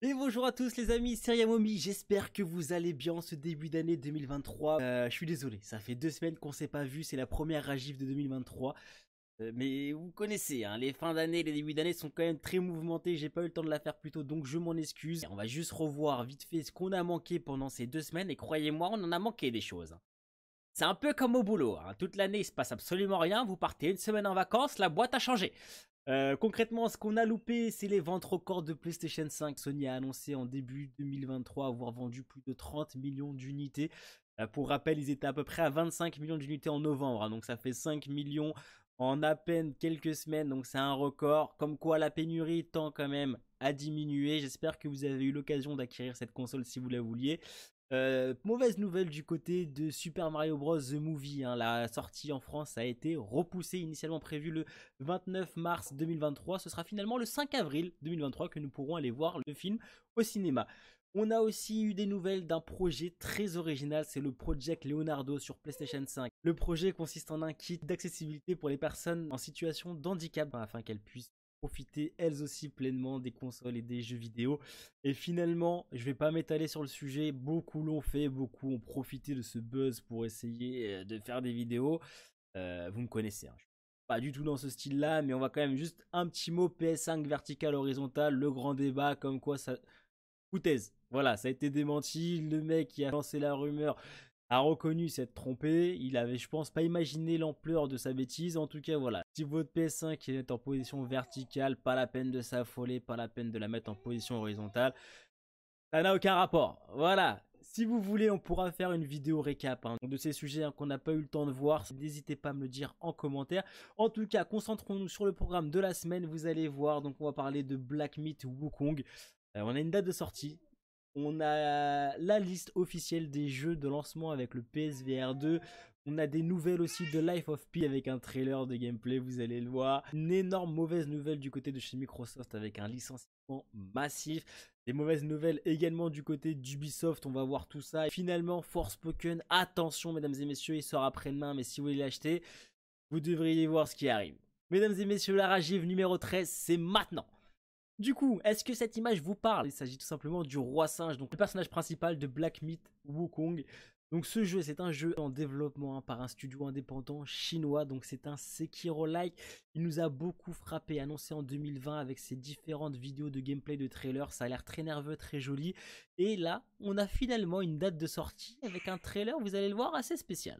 Et bonjour à tous les amis, c'est Yamomi, j'espère que vous allez bien en ce début d'année 2023. Je suis désolé, ça fait 2 semaines qu'on s'est pas vu, c'est la première ragif de 2023. Mais vous connaissez, hein, les fins d'année, les débuts d'année sont quand même très mouvementés, j'ai pas eu le temps de la faire plus tôt, donc je m'en excuse. On va juste revoir vite fait ce qu'on a manqué pendant ces 2 semaines, et croyez-moi, on en a manqué des choses. C'est un peu comme au boulot, hein. Toute l'année il se passe absolument rien, vous partez une semaine en vacances, la boîte a changé. Concrètement, ce qu'on a loupé, c'est les ventes records de PlayStation 5. Sony a annoncé en début 2023 avoir vendu plus de 30 millions d'unités. Pour rappel, ils étaient à peu près à 25 millions d'unités en novembre, hein, donc ça fait 5 millions en à peine quelques semaines, donc c'est un record. Comme quoi la pénurie tend quand même à diminuer. J'espère que vous avez eu l'occasion d'acquérir cette console si vous la vouliez. Mauvaise nouvelle du côté de Super Mario Bros. The Movie, hein. La sortie en France a été repoussée, initialement prévue le 29 mars 2023. Ce sera finalement le 5 avril 2023 que nous pourrons aller voir le film au cinéma. On a aussi eu des nouvelles d'un projet très original, c'est le Project Leonardo sur PlayStation 5. Le projet consiste en un kit d'accessibilité pour les personnes en situation de handicap afin qu'elles puissent profiter elles aussi pleinement des consoles et des jeux vidéo. Et finalement, je vais pas m'étaler sur le sujet, beaucoup l'ont fait, beaucoup ont profité de ce buzz pour essayer de faire des vidéos. Vous me connaissez, hein. Je suis pas du tout dans ce style-là, mais on va quand même juste un petit mot PS5 vertical horizontal, le grand débat comme quoi ça... Foutaise, voilà, ça a été démenti, le mec qui a lancé la rumeur a reconnu s'être trompé, il avait je pense pas imaginé l'ampleur de sa bêtise, en tout cas voilà. Si votre PS5 est en position verticale, pas la peine de s'affoler, pas la peine de la mettre en position horizontale, ça n'a aucun rapport, voilà. Si vous voulez, on pourra faire une vidéo récap de ces sujets qu'on n'a pas eu le temps de voir, n'hésitez pas à me le dire en commentaire. En tout cas, concentrons-nous sur le programme de la semaine, vous allez voir, donc on va parler de Black Myth Wukong. On a une date de sortie. On a la liste officielle des jeux de lancement avec le PSVR 2. On a des nouvelles aussi de Life of Pi avec un trailer de gameplay, vous allez le voir. Une énorme mauvaise nouvelle du côté de chez Microsoft avec un licenciement massif. Des mauvaises nouvelles également du côté d'Ubisoft, on va voir tout ça. Et finalement, Forspoken, attention mesdames et messieurs, il sort après-demain, mais si vous voulez l'acheter, vous devriez voir ce qui arrive. Mesdames et messieurs, la Ragive numéro 13, c'est maintenant. Du coup, est-ce que cette image vous parle? Il s'agit tout simplement du roi singe, donc le personnage principal de Black Myth Wukong. Donc ce jeu, c'est un jeu en développement par un studio indépendant chinois, donc c'est un Sekiro-like. Il nous a beaucoup frappé, annoncé en 2020 avec ses différentes vidéos de gameplay, de trailer. Ça a l'air très nerveux, très joli. Et là, on a finalement une date de sortie avec un trailer, vous allez le voir, assez spécial.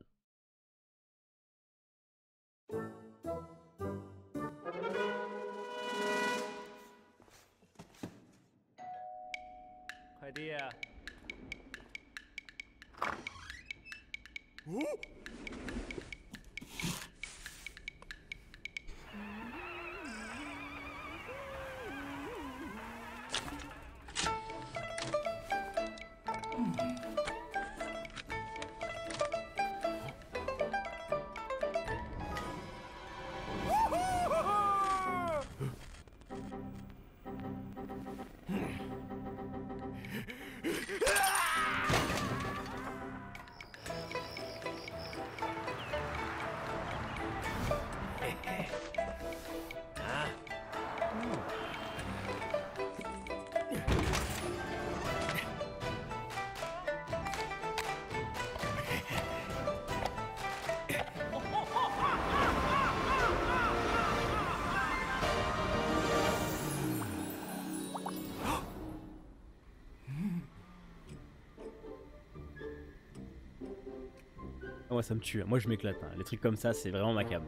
Moi ça me tue, moi je m'éclate, hein. Les trucs comme ça c'est vraiment ma cam.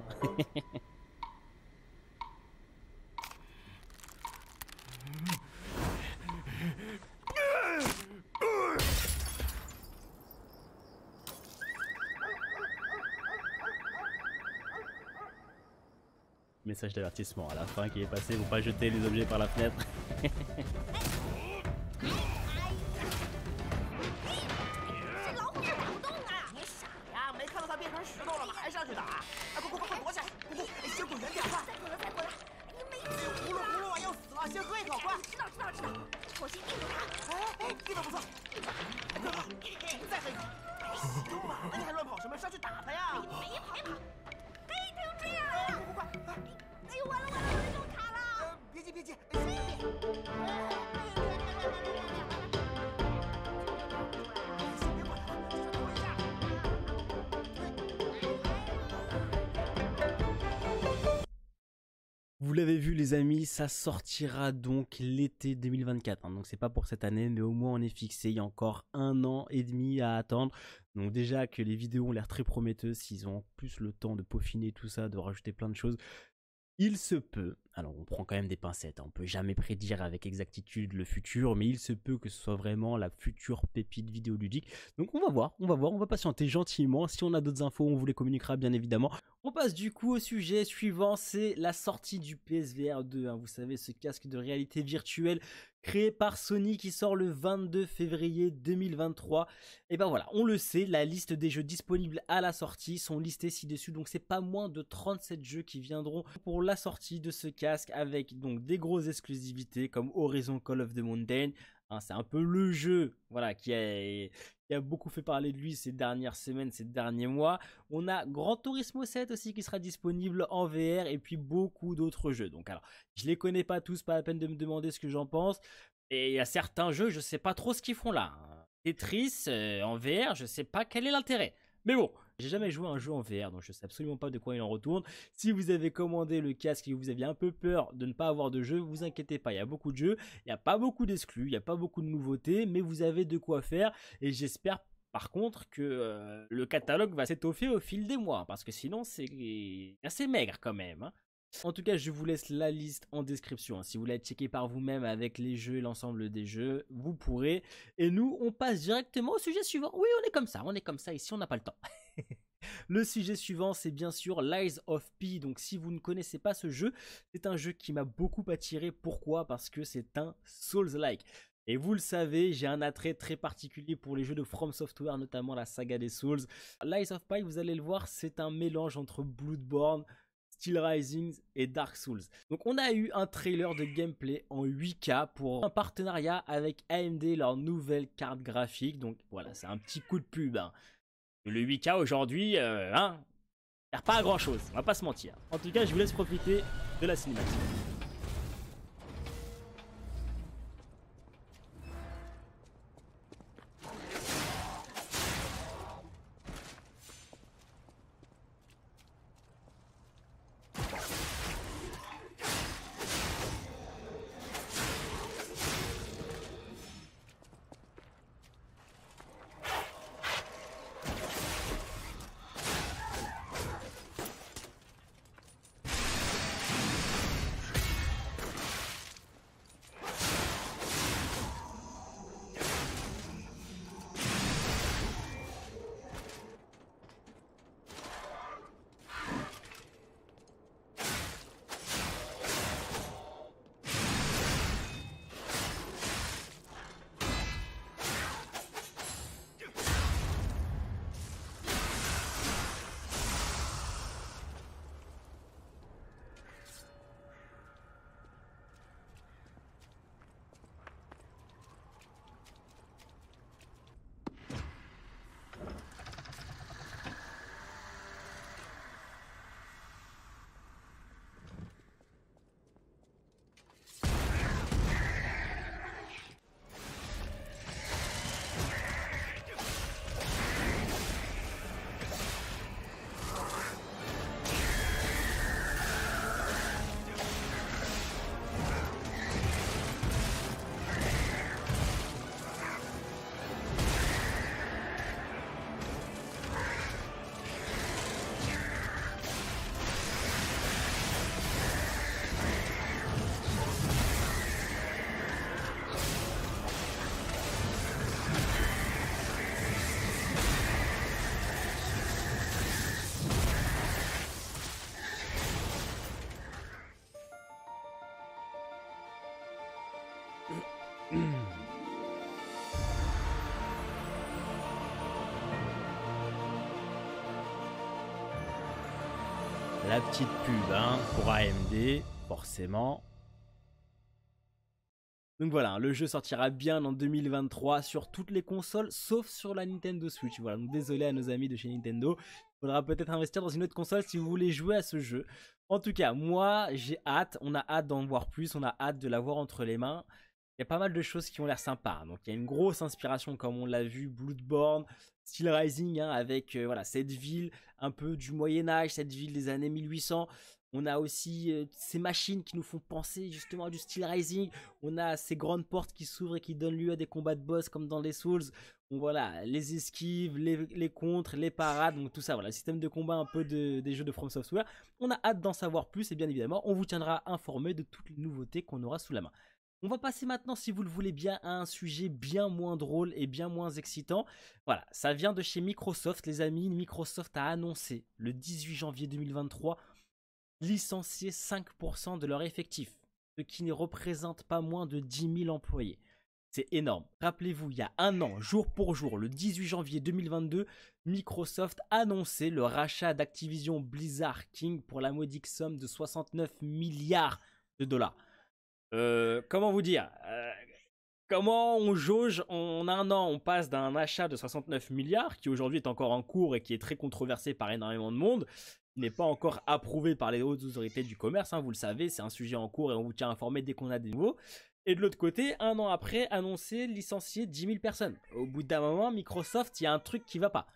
Message d'avertissement à la fin qui est passé, faut pas jeter les objets par la fenêtre. 哎呦，完了完了，我这种卡了！别急别急，哎， Vous l'avez vu les amis, ça sortira donc l'été 2024. Hein. Donc c'est pas pour cette année, mais au moins on est fixé. Il y a encore 1 an et demi à attendre. Donc déjà que les vidéos ont l'air très prometteuses, s'ils ont plus le temps de peaufiner tout ça, de rajouter plein de choses. Il se peut, alors on prend quand même des pincettes, hein, on peut jamais prédire avec exactitude le futur, mais il se peut que ce soit vraiment la future pépite vidéoludique. Donc on va voir, on va patienter gentiment. Si on a d'autres infos, on vous les communiquera bien évidemment. On passe du coup au sujet suivant, c'est la sortie du PSVR 2. Hein, vous savez, ce casque de réalité virtuelle créé par Sony qui sort le 22 février 2023. Et ben voilà, on le sait, la liste des jeux disponibles à la sortie sont listés ci-dessus. Donc c'est pas moins de 37 jeux qui viendront pour la sortie de ce casque avec donc des grosses exclusivités comme Horizon Call of the Mountain. Hein, c'est un peu le jeu voilà, qui a beaucoup fait parler de lui ces dernières semaines, ces derniers mois. On a Gran Turismo 7 aussi qui sera disponible en VR et puis beaucoup d'autres jeux. Donc alors, je les connais pas tous, pas la peine de me demander ce que j'en pense. Et il y a certains jeux, je sais pas trop ce qu'ils font là. Tetris en VR, je sais pas quel est l'intérêt. Mais bon, j'ai jamais joué à un jeu en VR, donc je sais absolument pas de quoi il en retourne. Si vous avez commandé le casque et que vous aviez un peu peur de ne pas avoir de jeu, vous inquiétez pas, il y a beaucoup de jeux, il n'y a pas beaucoup d'exclus, il n'y a pas beaucoup de nouveautés, mais vous avez de quoi faire et j'espère par contre que le catalogue va s'étoffer au fil des mois, parce que sinon c'est assez maigre quand même. Hein. En tout cas, je vous laisse la liste en description. Hein. Si vous voulez checker par vous-même avec les jeux et l'ensemble des jeux, vous pourrez. Et nous, on passe directement au sujet suivant. Oui, on est comme ça ici, on n'a pas le temps. Le sujet suivant, c'est bien sûr Lies of P. Donc si vous ne connaissez pas ce jeu, c'est un jeu qui m'a beaucoup attiré. Pourquoi? Parce que c'est un Souls-like. Et vous le savez, j'ai un attrait très particulier pour les jeux de From Software, notamment la saga des Souls. Lies of P, vous allez le voir, c'est un mélange entre Bloodborne, Steel Rising et Dark Souls. Donc on a eu un trailer de gameplay en 8K pour un partenariat avec AMD, leur nouvelle carte graphique. Donc voilà, c'est un petit coup de pub. Hein. Le 8K aujourd'hui, sert pas à grand chose, on va pas se mentir. En tout cas, je vous laisse profiter de la cinématique. La petite pub hein, pour AMD, forcément. Donc voilà, le jeu sortira bien en 2023 sur toutes les consoles, sauf sur la Nintendo Switch. Voilà, donc désolé à nos amis de chez Nintendo. Il faudra peut-être investir dans une autre console si vous voulez jouer à ce jeu. En tout cas, moi, j'ai hâte. On a hâte d'en voir plus. On a hâte de l'avoir entre les mains. Il y a pas mal de choses qui ont l'air sympas. Donc il y a une grosse inspiration, comme on l'a vu, Bloodborne, Steel Rising, hein, avec voilà, cette ville un peu du Moyen-Âge, cette ville des années 1800. On a aussi ces machines qui nous font penser justement à du Steel Rising. On a ces grandes portes qui s'ouvrent et qui donnent lieu à des combats de boss comme dans les Souls. Donc voilà, les esquives, les contres, les parades, donc tout ça, voilà, le système de combat un peu des jeux de From Software. On a hâte d'en savoir plus et bien évidemment, on vous tiendra informé de toutes les nouveautés qu'on aura sous la main. On va passer maintenant, si vous le voulez bien, à un sujet bien moins drôle et bien moins excitant. Voilà, ça vient de chez Microsoft, les amis. Microsoft a annoncé le 18 janvier 2023 licencier 5% de leur effectif, ce qui ne représente pas moins de 10 000 employés. C'est énorme. Rappelez-vous, il y a un an, jour pour jour, le 18 janvier 2022, Microsoft annonçait le rachat d'Activision Blizzard King pour la modique somme de 69 milliards de dollars. Comment vous dire comment on jauge en un an, on passe d'un achat de 69 milliards, qui aujourd'hui est encore en cours et qui est très controversé par énormément de monde, qui n'est pas encore approuvé par les hautes autorités du commerce, hein, vous le savez, c'est un sujet en cours et on vous tient informé dès qu'on a des nouveaux. Et de l'autre côté, un an après, annoncer licencier 10 000 personnes. Au bout d'un moment, Microsoft, il y a un truc qui va pas.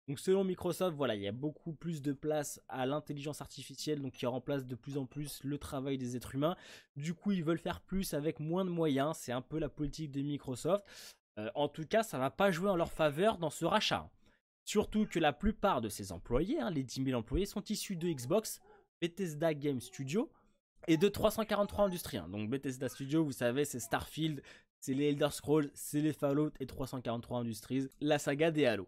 Donc selon Microsoft, voilà, il y a beaucoup plus de place à l'intelligence artificielle, donc qui remplace de plus en plus le travail des êtres humains. Du coup, ils veulent faire plus avec moins de moyens. C'est un peu la politique de Microsoft. En tout cas, ça va pas jouer en leur faveur dans ce rachat. Surtout que la plupart de ces employés, hein, les 10 000 employés, sont issus de Xbox, Bethesda Game Studio et de 343 Industries. Donc Bethesda Studio, vous savez, c'est Starfield, c'est les Elder Scrolls, c'est les Fallout et 343 Industries, la saga des Halo.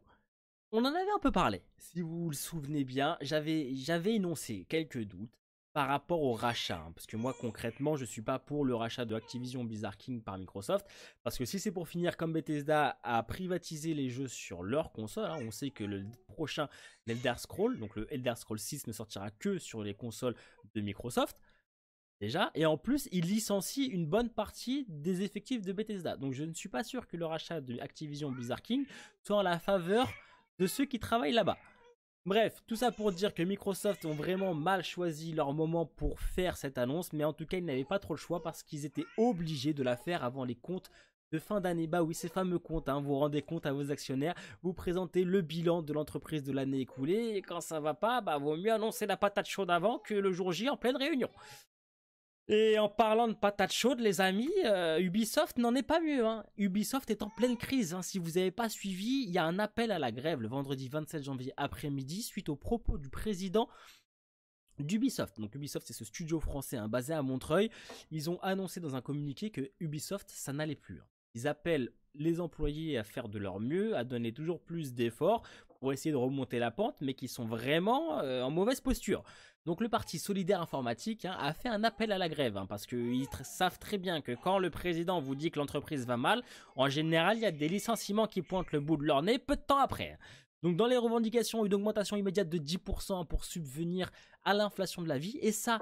On en avait un peu parlé, si vous vous le souvenez bien, j'avais énoncé quelques doutes par rapport au rachat, hein, parce que moi concrètement je suis pas pour le rachat de Activision Blizzard King par Microsoft, parce que si c'est pour finir comme Bethesda à privatiser les jeux sur leur console, hein, on sait que le prochain Elder Scrolls, donc le Elder Scrolls 6 ne sortira que sur les consoles de Microsoft, déjà, et en plus il licencie une bonne partie des effectifs de Bethesda, donc je ne suis pas sûr que le rachat de Activision Blizzard King soit en la faveur de ceux qui travaillent là-bas. Bref, tout ça pour dire que Microsoft ont vraiment mal choisi leur moment pour faire cette annonce, mais en tout cas ils n'avaient pas trop le choix parce qu'ils étaient obligés de la faire avant les comptes de fin d'année. Bah oui, ces fameux comptes, hein, vous rendez compte à vos actionnaires, vous présentez le bilan de l'entreprise de l'année écoulée, et quand ça va pas, bah vaut mieux annoncer la patate chaude avant que le jour J en pleine réunion. Et en parlant de patates chaudes, les amis, Ubisoft n'en est pas mieux. Hein. Ubisoft est en pleine crise. Hein. Si vous n'avez pas suivi, il y a un appel à la grève le vendredi 27 janvier après-midi suite aux propos du président d'Ubisoft. Donc Ubisoft, c'est ce studio français hein, basé à Montreuil. Ils ont annoncé dans un communiqué que Ubisoft, ça n'allait plus. Hein. Ils appellent les employés à faire de leur mieux, à donner toujours plus d'efforts pour essayer de remonter la pente, mais qui sont vraiment en mauvaise posture. Donc le parti solidaire informatique hein, a fait un appel à la grève, hein, parce qu'ils savent très bien que quand le président vous dit que l'entreprise va mal, en général il y a des licenciements qui pointent le bout de leur nez peu de temps après. Donc dans les revendications, une augmentation immédiate de 10% pour subvenir à l'inflation de la vie, et ça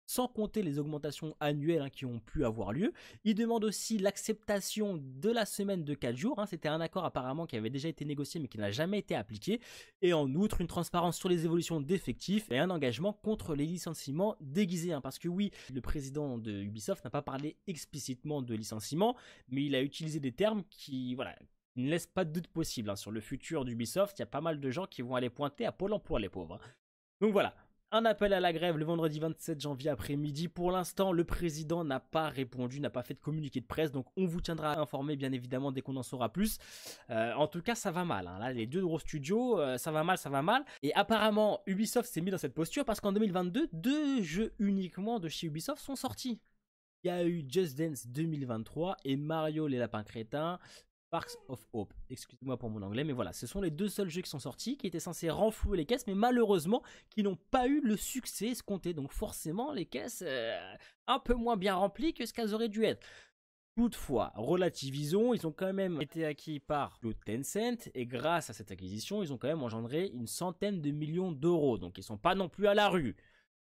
sans compter les augmentations annuelles hein, qui ont pu avoir lieu. Il demande aussi l'acceptation de la semaine de 4 jours. Hein. C'était un accord apparemment qui avait déjà été négocié mais qui n'a jamais été appliqué. Et en outre, une transparence sur les évolutions d'effectifs et un engagement contre les licenciements déguisés. Hein. Parce que oui, le président de Ubisoft n'a pas parlé explicitement de licenciement, mais il a utilisé des termes qui ne laissent pas de doute possible. Hein. Sur le futur d'Ubisoft, il y a pas mal de gens qui vont aller pointer à Pôle emploi, les pauvres. Hein. Donc voilà. Un appel à la grève le vendredi 27 janvier après-midi. Pour l'instant, le président n'a pas répondu, n'a pas fait de communiqué de presse. Donc, on vous tiendra informé, bien évidemment, dès qu'on en saura plus. En tout cas, ça va mal. Hein. Là, les deux gros studios, ça va mal, ça va mal. Et apparemment, Ubisoft s'est mis dans cette posture parce qu'en 2022, 2 jeux uniquement de chez Ubisoft sont sortis. Il y a eu Just Dance 2023 et Mario les Lapins Crétins. Sparks of Hope, excusez-moi pour mon anglais, mais voilà, ce sont les 2 seuls jeux qui sont sortis, qui étaient censés renflouer les caisses, mais malheureusement, qui n'ont pas eu le succès escompté. Donc forcément, les caisses un peu moins bien remplies que ce qu'elles auraient dû être. Toutefois, relativisons, ils ont quand même été acquis par le Tencent, et grâce à cette acquisition, ils ont quand même engendré une centaine de millions d'euros. Donc ils sont pas non plus à la rue.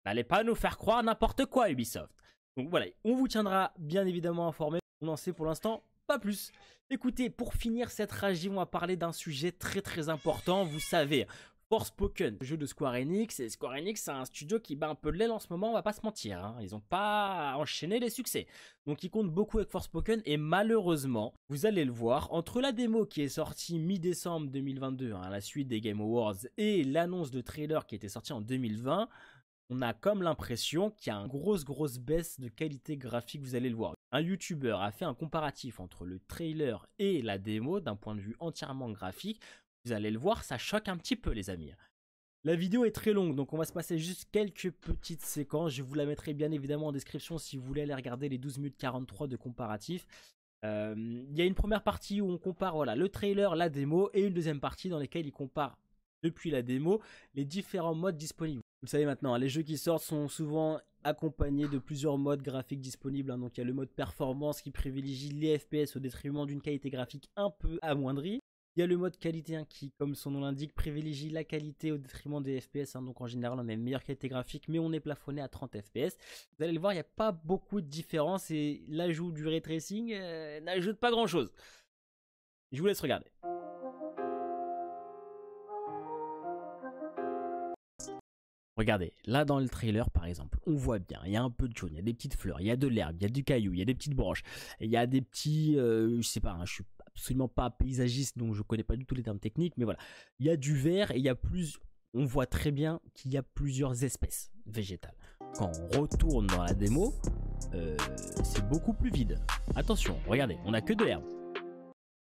N'allez pas nous faire croire n'importe quoi, Ubisoft. Donc voilà, on vous tiendra bien évidemment informé. On en sait pour l'instant pas plus. Écoutez, pour finir cette rage, on va parler d'un sujet très très important. Vous savez, Forspoken, le jeu de Square Enix. Et Square Enix, c'est un studio qui bat un peu de l'aile en ce moment, on va pas se mentir. Hein. Ils n'ont pas enchaîné les succès. Donc ils comptent beaucoup avec Forspoken. Et malheureusement, vous allez le voir, entre la démo qui est sortie mi-décembre 2022, hein, à la suite des Game Awards, et l'annonce de trailer qui était sortie en 2020, on a comme l'impression qu'il y a une grosse baisse de qualité graphique, vous allez le voir. Un YouTuber a fait un comparatif entre le trailer et la démo d'un point de vue entièrement graphique. Vous allez le voir, ça choque un petit peu les amis. La vidéo est très longue, donc on va se passer juste quelques petites séquences. Je vous la mettrai bien évidemment en description si vous voulez aller regarder les 12 minutes 43 de comparatif. Il y a une première partie où on compare voilà, le trailer, la démo, et une deuxième partie dans laquelle il compare depuis la démo les différents modes disponibles. Vous le savez maintenant, les jeux qui sortent sont souvent accompagnés de plusieurs modes graphiques disponibles. Donc il y a le mode performance qui privilégie les FPS au détriment d'une qualité graphique un peu amoindrie. Il y a le mode qualité qui, comme son nom l'indique, privilégie la qualité au détriment des FPS. Donc en général, on a une meilleure qualité graphique, mais on est plafonné à 30 FPS. Vous allez le voir, il n'y a pas beaucoup de différence et l'ajout du ray tracing n'ajoute pas grand chose. Je vous laisse regarder. Regardez, là dans le trailer par exemple, on voit bien, il y a un peu de jaune, il y a des petites fleurs, il y a de l'herbe, il y a du caillou, il y a des petites branches, il y a des petits, je sais pas, je suis absolument pas paysagiste donc je connais pas du tout les termes techniques, mais voilà, il y a du vert et il y a on voit très bien qu'il y a plusieurs espèces végétales. Quand on retourne dans la démo, c'est beaucoup plus vide. Attention, regardez, on n'a que de l'herbe.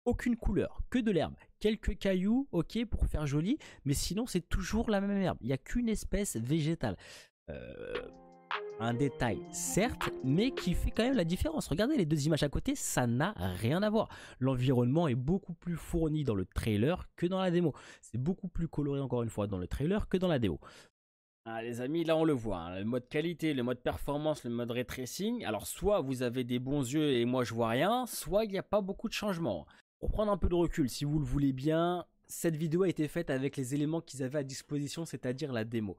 Aucune couleur, que de l'herbe, quelques cailloux, ok, pour faire joli, mais sinon c'est toujours la même herbe, il n'y a qu'une espèce végétale. Un détail certes, mais qui fait quand même la différence. Regardez les deux images à côté, ça n'a rien à voir. L'environnement est beaucoup plus fourni dans le trailer que dans la démo. C'est beaucoup plus coloré encore une fois dans le trailer que dans la démo. Ah, les amis, là on le voit, hein, le mode qualité, le mode performance, le mode ray tracing. Alors soit vous avez des bons yeux et moi je vois rien, soit il n'y a pas beaucoup de changements. Pour prendre un peu de recul, si vous le voulez bien, cette vidéo a été faite avec les éléments qu'ils avaient à disposition, c'est-à-dire la démo.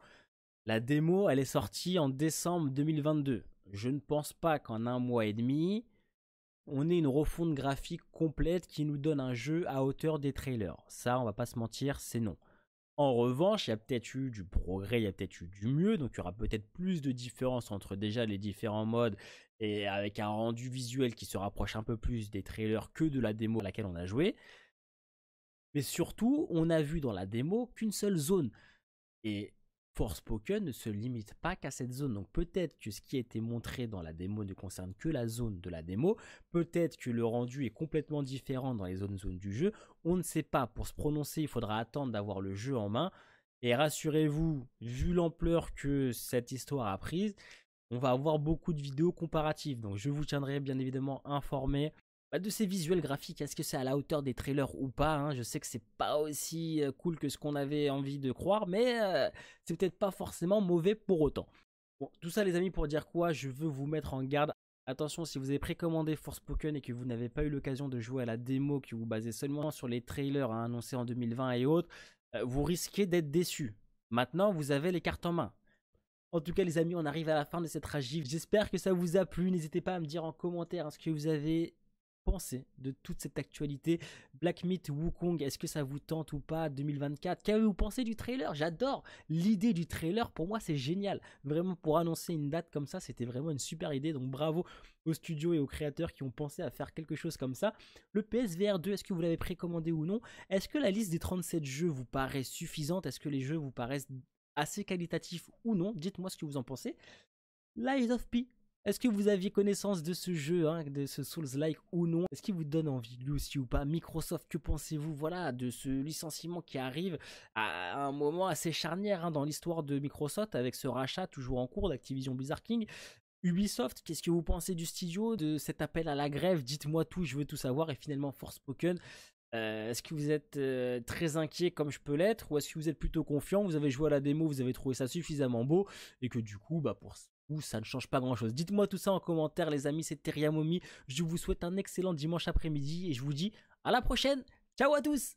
La démo, elle est sortie en décembre 2022. Je ne pense pas qu'en un mois et demi, on ait une refonte graphique complète qui nous donne un jeu à hauteur des trailers. Ça, on va pas se mentir, c'est non. En revanche, il y a peut-être eu du progrès, il y a peut-être eu du mieux, donc il y aura peut-être plus de différence entre déjà les différents modes et avec un rendu visuel qui se rapproche un peu plus des trailers que de la démo à laquelle on a joué. Mais surtout, on a vu dans la démo qu'une seule zone. Et Forspoken ne se limite pas qu'à cette zone. Donc peut-être que ce qui a été montré dans la démo ne concerne que la zone de la démo. Peut-être que le rendu est complètement différent dans les autres zones du jeu. On ne sait pas. Pour se prononcer, il faudra attendre d'avoir le jeu en main. Et rassurez-vous, vu l'ampleur que cette histoire a prise, on va avoir beaucoup de vidéos comparatives. Donc je vous tiendrai bien évidemment informé de ces visuels graphiques. Est-ce que c'est à la hauteur des trailers ou pas, hein? Je sais que c'est pas aussi cool que ce qu'on avait envie de croire, mais c'est peut-être pas forcément mauvais pour autant. Bon, tout ça les amis pour dire quoi? Je veux vous mettre en garde. Attention, si vous avez précommandé Forspoken et que vous n'avez pas eu l'occasion de jouer à la démo, que vous basez seulement sur les trailers annoncés en 2020 et autres, vous risquez d'être déçus. Maintenant, vous avez les cartes en main. En tout cas les amis, on arrive à la fin de cette ragif. J'espère que ça vous a plu. N'hésitez pas à me dire en commentaire ce que vous avez pensé de toute cette actualité. Black Myth Wukong, est-ce que ça vous tente ou pas 2024? Qu'avez-vous pensé du trailer? J'adore l'idée du trailer, pour moi c'est génial. Vraiment, pour annoncer une date comme ça, c'était vraiment une super idée. Donc bravo aux studios et aux créateurs qui ont pensé à faire quelque chose comme ça. Le PSVR 2, est-ce que vous l'avez précommandé ou non? Est-ce que la liste des 37 jeux vous paraît suffisante? Est-ce que les jeux vous paraissent assez qualitatifs ou non? Dites-moi ce que vous en pensez. Lies of P, est-ce que vous aviez connaissance de ce jeu, hein, de ce Souls-like ou non? Est-ce qu'il vous donne envie lui aussi ou pas? Microsoft, que pensez-vous voilà, de ce licenciement qui arrive à un moment assez charnière hein, dans l'histoire de Microsoft avec ce rachat toujours en cours d'Activision Blizzard King? Ubisoft, qu'est-ce que vous pensez du studio, de cet appel à la grève? Dites-moi tout, je veux tout savoir. Et finalement Forspoken, est-ce que vous êtes très inquiet comme je peux l'être, ou est-ce que vous êtes plutôt confiant? Vous avez joué à la démo, vous avez trouvé ça suffisamment beau et que du coup pour vous ça ne change pas grand chose. Dites-moi tout ça en commentaire les amis. C'était Teriamomi, je vous souhaite un excellent dimanche après-midi et je vous dis à la prochaine. Ciao à tous.